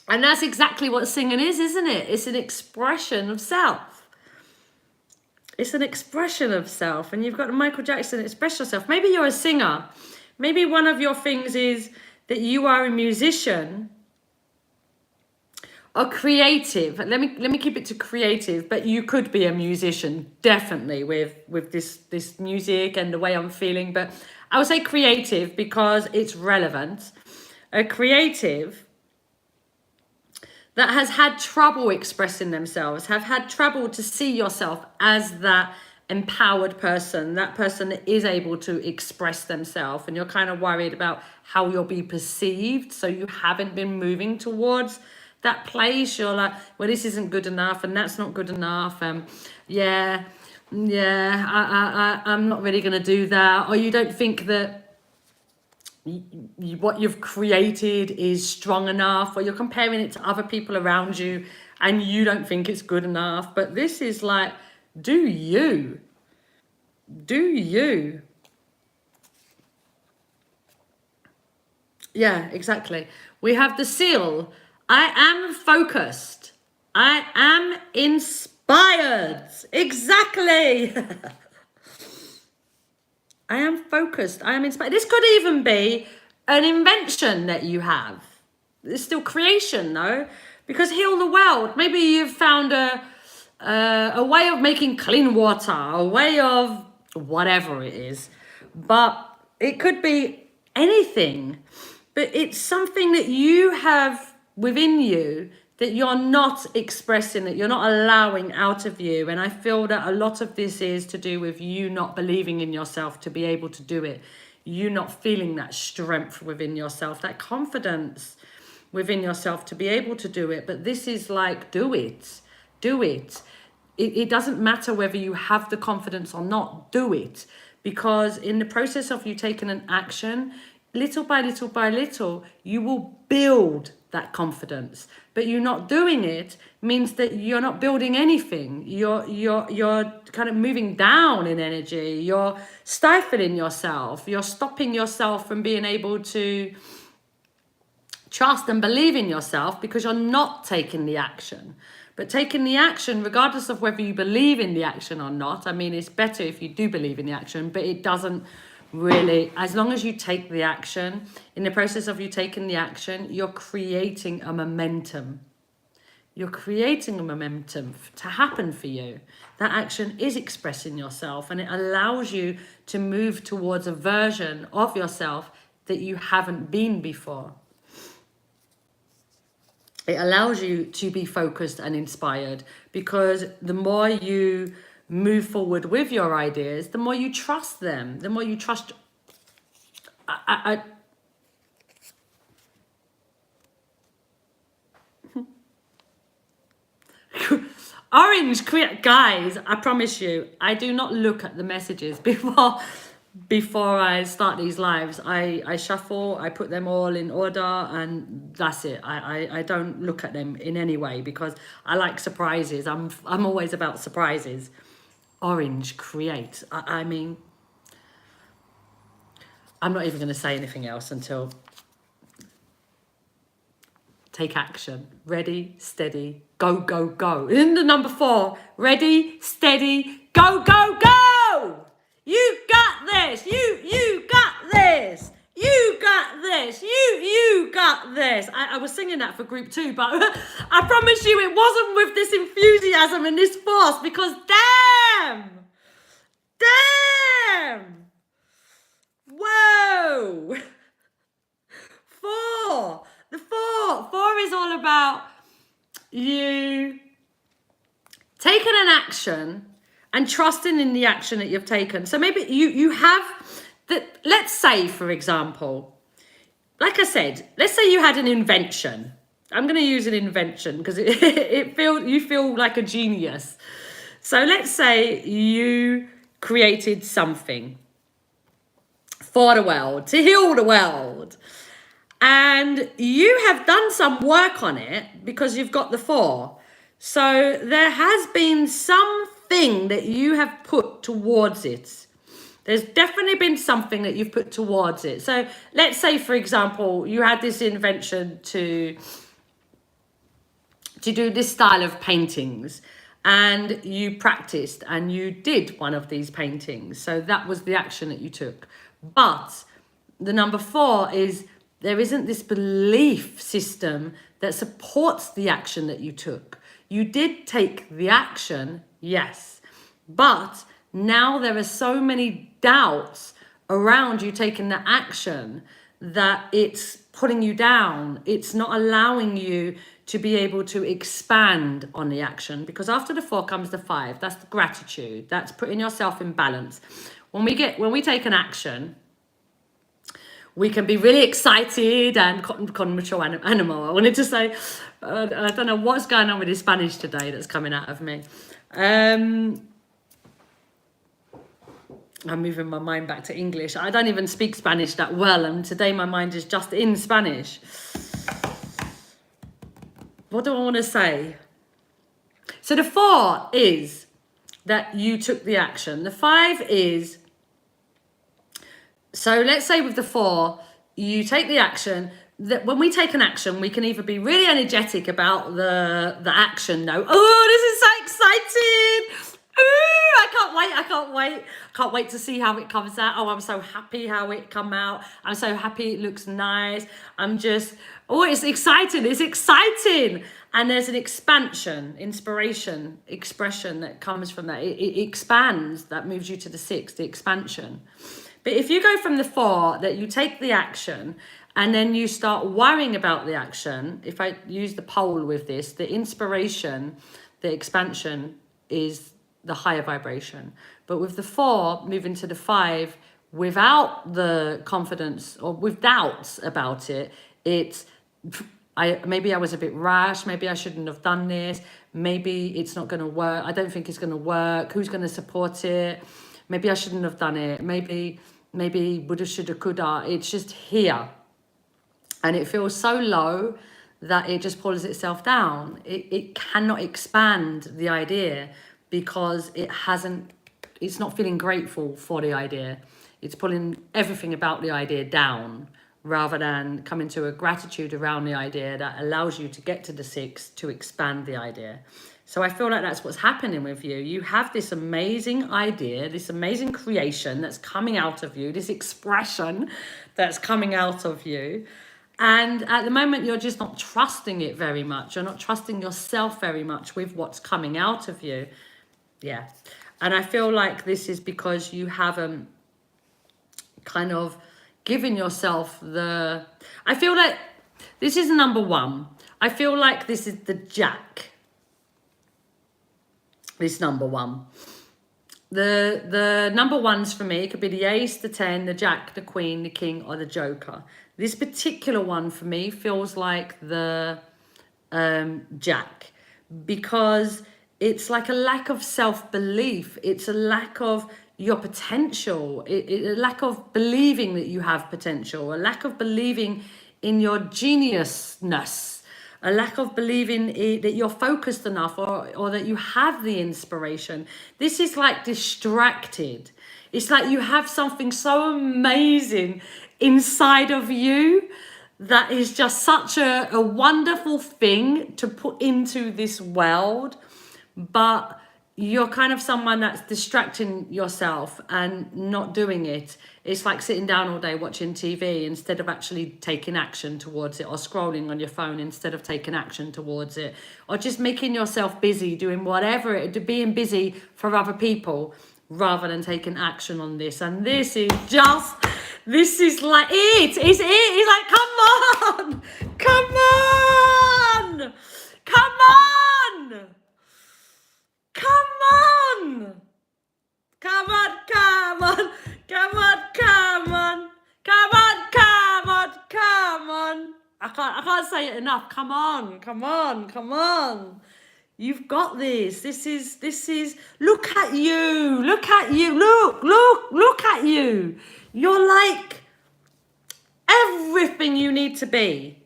And that's exactly what singing is, isn't it? It's an expression of self. It's an expression of self. And you've got Michael Jackson, express yourself. Maybe you're a singer. Maybe one of your things is that you are a musician. Or creative. Let me keep it to creative, but you could be a musician, definitely, with this music and the way I'm feeling. But I would say creative because it's relevant. A creative that has had trouble expressing themselves, have had trouble to see yourself as that empowered person, that person that is able to express themselves, and you're kind of worried about how you'll be perceived, so you haven't been moving towards that place. You're like, well, this isn't good enough and that's not good enough. I'm not really going to do that. Or you don't think that what you've created is strong enough, or you're comparing it to other people around you and you don't think it's good enough. But this is like, do you? Yeah, exactly. We have the seal. I am focused. I am inspired. Exactly. I am focused. I am inspired. This could even be an invention that you have. It's still creation, though, because heal the world. Maybe you've found a way of making clean water, a way of whatever it is. But it could be anything. But it's something that you have within you that you're not expressing, that you're not allowing out of you. And I feel that a lot of this is to do with you not believing in yourself to be able to do it. You not feeling that strength within yourself, that confidence within yourself to be able to do it. But this is like, do it. It doesn't matter whether you have the confidence or not, do it. Because in the process of you taking an action, little by little by little, you will build that confidence. But you not doing it means that you're not building anything. You're kind of moving down in energy. You're stifling yourself. You're stopping yourself from being able to trust and believe in yourself because you're not taking the action. But taking the action, regardless of whether you believe in the action or not, I mean, it's better if you do believe in the action, but it doesn't really, as long as you take the action, in the process of you taking the action, you're creating a momentum. You're creating a momentum to happen for you. That action is expressing yourself, and it allows you to move towards a version of yourself that you haven't been before. It allows you to be focused and inspired, because the more you move forward with your ideas, the more you trust them, the more you trust. Orange, guys, I promise you, I do not look at the messages before I start these lives. I shuffle, I put them all in order, and that's it. I don't look at them in any way because I like surprises. I'm always about surprises. Orange, create. I mean, I'm not even going to say anything else until take action. Ready, steady, go, go, go. In the number 4, ready, steady, go, go, go. You got this. You got this. You got this. You got this. I was singing that for group 2, but I promise you it wasn't with this enthusiasm and this force because damn. Whoa. 4. The 4 is all about you taking an action and trusting in the action that you've taken. So maybe you have that. Let's say, for example, like I said, let's say you had an invention. I'm going to use an invention because you feel like a genius. So let's say you created something for the world, to heal the world. And you have done some work on it because you've got the 4. So there has been something that you have put towards it. There's definitely been something that you've put towards it. So let's say, for example, you had this invention to do this style of paintings and you practiced and you did one of these paintings. So that was the action that you took. But the number 4 is there isn't this belief system that supports the action that you took. You did take the action, yes, but now there are so many doubts around you taking the action that it's putting you down. It's not allowing you to be able to expand on the action, because after the 4 comes the 5. That's the gratitude. That's putting yourself in balance. When we take an action, we can be really excited and con mucho animal. I wanted to say, I don't know what's going on with the Spanish today that's coming out of me. I'm moving my mind back to English. I don't even speak Spanish that well, and today my mind is just in Spanish. What do I want to say? So the 4 is that you took the action. The 5 is, so let's say with the 4, you take the action. That when we take an action, we can either be really energetic about the action. No, oh, this is so exciting! Ooh, I can't wait to see how it comes out. Oh, I'm so happy how it come out. I'm so happy it looks nice. It's exciting. And there's an expansion, inspiration, expression that comes from that. It expands, that moves you to the 6, the expansion. But if you go from the 4, that you take the action and then you start worrying about the action, if I use the pole with this, the inspiration, the expansion is the higher vibration. But with the 4, moving to the 5, without the confidence or with doubts about it, maybe I was a bit rash, maybe I shouldn't have done this, maybe it's not going to work, I don't think it's going to work, who's going to support it, maybe I shouldn't have done it, maybe woulda, shoulda, coulda. It's just here. And it feels so low that it just pulls itself down. It cannot expand the idea because it's not feeling grateful for the idea. It's pulling everything about the idea down rather than coming to a gratitude around the idea that allows you to get to the 6 to expand the idea. So I feel like that's what's happening with you. You have this amazing idea, this amazing creation that's coming out of you, this expression that's coming out of you. And at the moment, you're just not trusting it very much. You're not trusting yourself very much with what's coming out of you. Yeah. And I feel like this is because you haven't kind of given yourself I feel like this is number 1. I feel like this is the Jack. This number 1. The number ones for me could be the ace, the 10, the jack, the queen, the king, or the joker. This particular one for me feels like the jack, because it's like a lack of self-belief. It's a lack of your potential, a lack of believing that you have potential, a lack of believing in your geniusness, a lack of believing that you're focused enough, or that you have the inspiration. This is like distracted. It's like you have something so amazing inside of you that is just such a wonderful thing to put into this world, but you're kind of someone that's distracting yourself and not doing it. It's like sitting down all day watching TV instead of actually taking action towards it, or scrolling on your phone instead of taking action towards it, or just making yourself busy doing whatever, being busy for other people rather than taking action on this. And this is like it. It's like, come on, come on, come on. Come on! Come on, come on! Come on, come on! Come on, come on, come on! I can't say it enough. Come on, come on, come on! You've got this. This is. Look at you! Look at you! Look at you! You're like everything you need to be.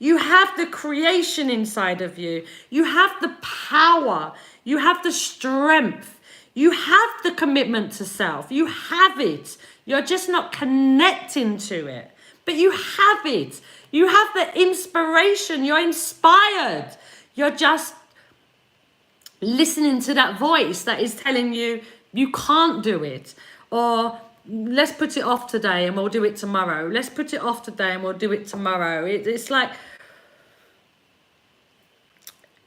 You have the creation inside of you. You have the power. You have the strength. You have the commitment to self. You have it. You're just not connecting to it. But you have it. You have the inspiration. You're inspired. You're just listening to that voice that is telling you you can't do it. Or let's put it off today and we'll do it tomorrow. Let's put it off today and we'll do it tomorrow. It's like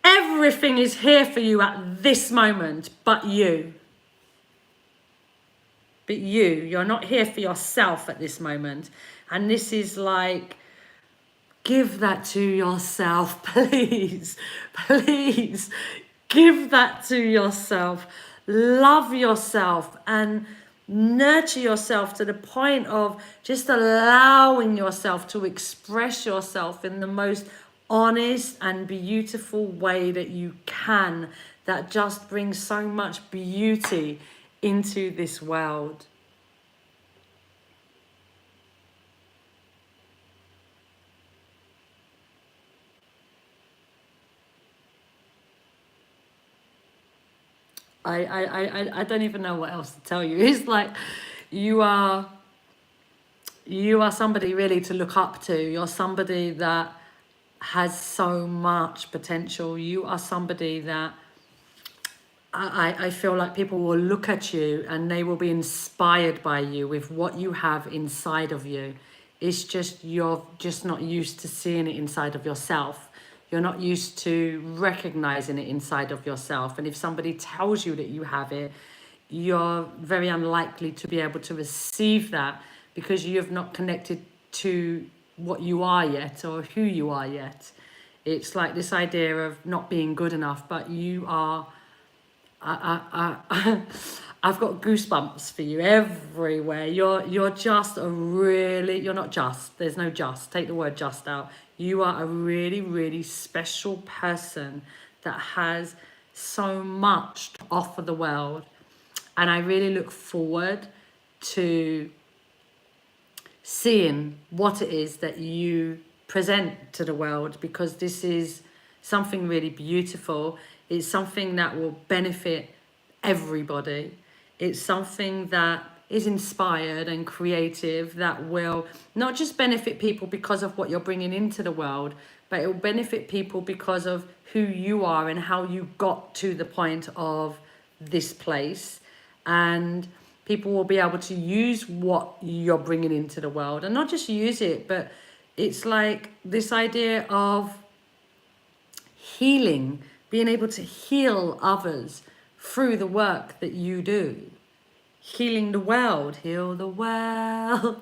everything is here for you at this moment, but you. But you're not here for yourself at this moment. And this is like, give that to yourself, please. Please, give that to yourself. Love yourself and nurture yourself to the point of just allowing yourself to express yourself in the most honest and beautiful way that you can, that just brings so much beauty into this world. I don't even know what else to tell you. It's like you are somebody really to look up to. You're somebody that has so much potential. You are somebody that I feel like people will look at you and they will be inspired by you with what you have inside of you. It's just, you're just not used to seeing it inside of yourself. You're not used to recognizing it inside of yourself. And if somebody tells you that you have it, you're very unlikely to be able to receive that because you have not connected to what you are yet or who you are yet. It's like this idea of not being good enough, but you are. I've got goosebumps for you everywhere. You're just a really, you're not just, there's no just, take the word just out. You are a really, really special person that has so much to offer the world. And I really look forward to seeing what it is that you present to the world, because this is something really beautiful. It's something that will benefit everybody. It's something that is inspired and creative, that will not just benefit people because of what you're bringing into the world, but it will benefit people because of who you are and how you got to the point of this place. And people will be able to use what you're bringing into the world, and not just use it, but it's like this idea of healing, being able to heal others through the work that you do. Healing the world, heal the world,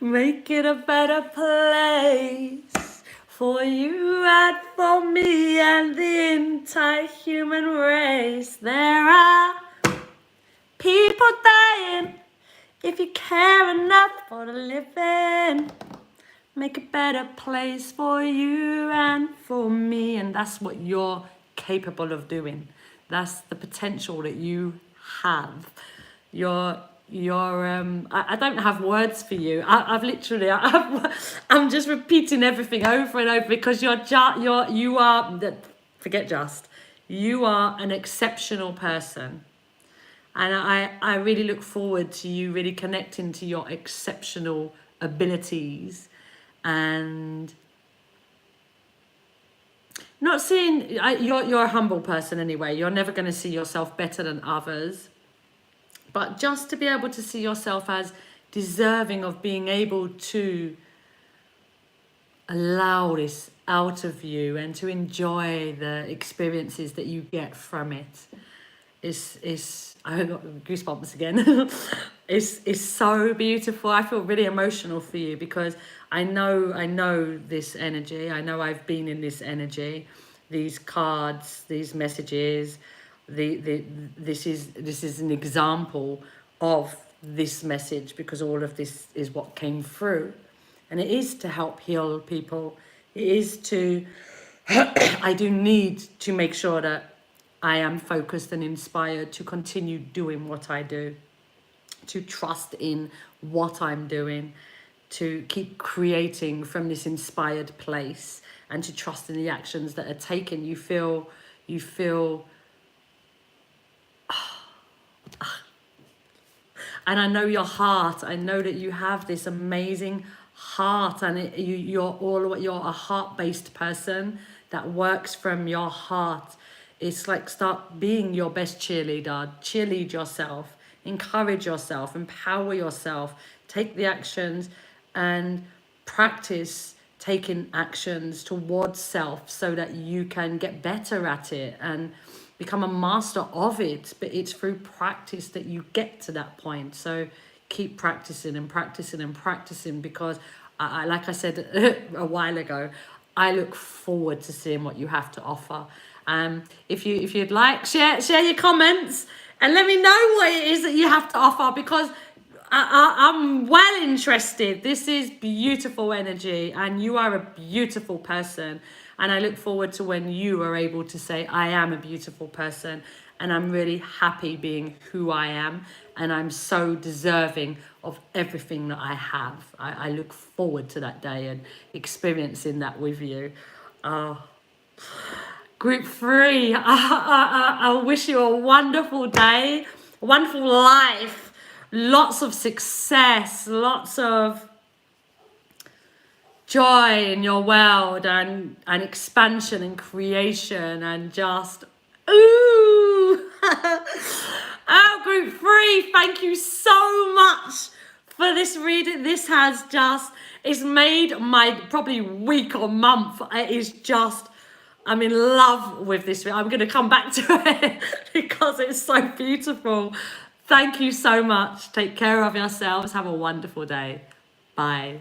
make it a better place for you and for me and the entire human race. There are people dying. If you care enough for the living, make a better place for you and for me. And that's what you're capable of doing. That's the potential that you have. I don't have words for you. I'm just repeating everything over and over because you are an exceptional person. And I really look forward to you really connecting to your exceptional abilities and not seeing, you're a humble person anyway. You're never going to see yourself better than others. But just to be able to see yourself as deserving of being able to allow this out of you and to enjoy the experiences that you get from it. I got goosebumps again. It's so beautiful. I feel really emotional for you because I know this energy. I know I've been in this energy, these cards, these messages. This is an example of this message because all of this is what came through, and it is to help heal people. It is to I do need to make sure that I am focused and inspired to continue doing what I do, to trust in what I'm doing, to keep creating from this inspired place, and to trust in the actions that are taken. You feel and I know your heart. I know that you have this amazing heart, and you're a heart-based person that works from your heart. It's like start being your best cheerleader. Cheerlead yourself, encourage yourself, empower yourself, take the actions and practice taking actions towards self so that you can get better at it and become a master of it. But it's through practice that you get to that point. So keep practicing and practicing and practicing, because I like I said a while ago, I look forward to seeing what you have to offer. If you'd like, share your comments and let me know what it is that you have to offer, because I'm well interested. This is beautiful energy and you are a beautiful person. And I look forward to when you are able to say, I am a beautiful person and I'm really happy being who I am. And I'm so deserving of everything that I have. I look forward to that day and experiencing that with you. Group 3, I wish you a wonderful day, a wonderful life, lots of success, lots of joy in your world and expansion and creation and just, ooh. Oh, group 3, thank you so much for this reading. This has just, it's made my probably week or month. It is just, I'm in love with this. I'm going to come back to it because it's so beautiful. Thank you so much. Take care of yourselves. Have a wonderful day. Bye.